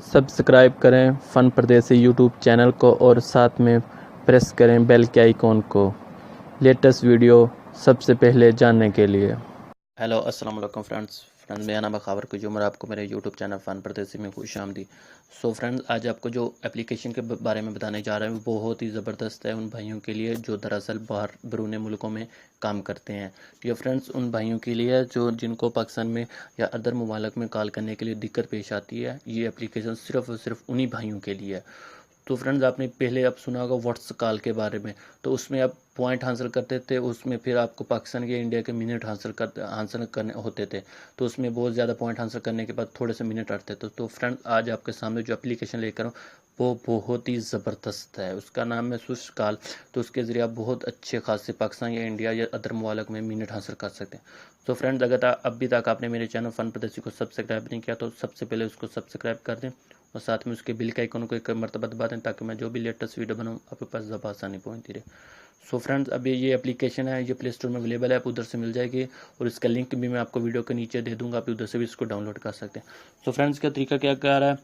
Subscribe करें फ़न परदेसी YouTube channel को और साथ में प्रेस करें बेल के आइकॉन को लेटेस्ट वीडियो सबसे पहले जानने के लिए। हेलो अस्सलाम वालेकुम फ्रेंड्स। मेरा नाम है खावर कुजूमर, आपको मेरे यूट्यूब चैनल फ़न परदेसी में खुश आमदी। सो फ्रेंड्स, आज आपको जो एप्लीकेशन के बारे में बताने जा रहे हैं वो बहुत ही ज़बरदस्त है उन भाइयों के लिए जो दरअसल बाहर बैरून मुल्कों में काम करते हैं। ये फ्रेंड्स उन भाइयों के लिए जो जिनको पाकिस्तान में या अदर ममालिक में कॉल करने के लिए दिक्कत पेश आती है। ये एप्लीकेशन सिर्फ़ और सिर्फ उन्हीं भाइयों के लिए है। तो फ्रेंड्स, आपने पहले अब सुना होगा व्हाट्स कॉल के बारे में, तो उसमें आप पॉइंट हासिल करते थे, उसमें फिर आपको पाकिस्तान के इंडिया के मिनट हासिल करने होते थे। तो उसमें बहुत ज़्यादा पॉइंट हासिल करने के बाद थोड़े से मिनट आते थे। तो फ्रेंड्स, आज आपके सामने जो एप्लीकेशन लेकर हूँ वो बहुत ही ज़बरदस्त है। उसका नाम है स्विच कॉल। तो उसके ज़रिए आप बहुत अच्छे खासे पाकिस्तान या इंडिया या अदर ममालिक में मिनट हासिल कर सकते हैं। तो फ्रेंड्स, अगर अभी तक आपने मेरे चैनल फ़न परदेसी को सब्सक्राइब नहीं किया तो सबसे पहले उसको सब्सक्राइब कर दें और साथ में उसके बिल के आइकन को एक मरतबा दबा दें ताकि मैं जो भी लेटेस्ट वीडियो बनाऊँ आपके पास ज़्यादा आसानी पहुँचती रहे। सो फ्रेंड्स, अभी ये एप्लीकेशन है, ये प्ले स्टोर में अवेलेबल है, आप उधर से मिल जाएगी और इसका लिंक भी मैं आपको वीडियो के नीचे दे दूंगा, आप उधर से भी इसको डाउनलोड कर सकते हैं। सो फ्रेंड्स, का तरीका क्या रहा है,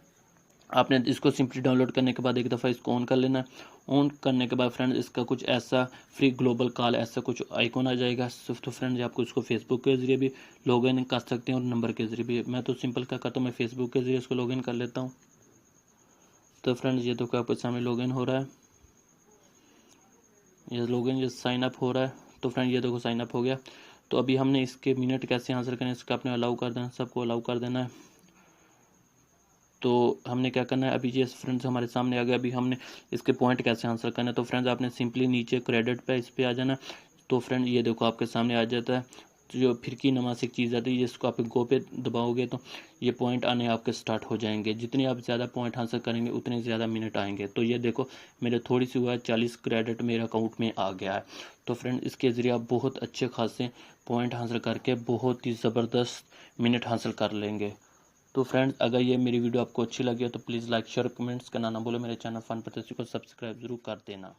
आपने इसको सिंपली डाउनलोड करने के बाद एक दफ़ा इसको ऑन कर लेना है। ऑन करने के बाद फ्रेंड्स, इसका कुछ ऐसा फ्री ग्लोबल कॉल ऐसा कुछ आइकॉन आ जाएगा। तो फ्रेंड्स, आपको इसको फेसबुक के ज़रिए भी लॉगिन कर सकते हैं और नंबर के ज़रिए भी। मैं तो सिंपल क्या करता हूँ, मैं फेसबुक के ज़रिए इसको लॉगिन कर लेता हूँ। तो फ्रेंड्स, ये तो आपके सामने लॉगिन हो रहा है, ये लॉगिन ये साइन अप हो रहा है। तो फ्रेंड, ये देखो साइन अप हो गया। तो अभी हमने इसके मिनट कैसे हासिल करना है, इसका आपने अलाउ कर देना, सबको अलाउ कर देना है। तो हमने क्या करना है, अभी ये फ्रेंड्स हमारे सामने आ गया। अभी हमने इसके पॉइंट कैसे हासिल करना है। तो फ्रेंड्स, आपने सिंपली नीचे क्रेडिट पे इस पे आ जाना। तो फ्रेंड, ये देखो आपके सामने आ जाता है। तो जो फिर की नमाज एक चीज़ आती है, जिसको आप गो पे दबाओगे तो ये पॉइंट आने आपके स्टार्ट हो जाएंगे। जितने आप ज़्यादा पॉइंट हासिल करेंगे उतने ज़्यादा मिनट आएंगे। तो ये देखो मेरे थोड़ी सी हुआ है, 40 क्रेडिट मेरे अकाउंट में आ गया है। तो फ्रेंड, इसके ज़रिए आप बहुत अच्छे खासे पॉइंट हासिल करके बहुत ही ज़बरदस्त मिनट हासिल कर लेंगे। तो फ्रेंड्स, अगर ये मेरी वीडियो आपको अच्छी लगी हो तो प्लीज़ लाइक शेयर कमेंट्स करना ना भूलो। मेरे चैनल फ़न परदेसी को सब्सक्राइब जरूर कर देना।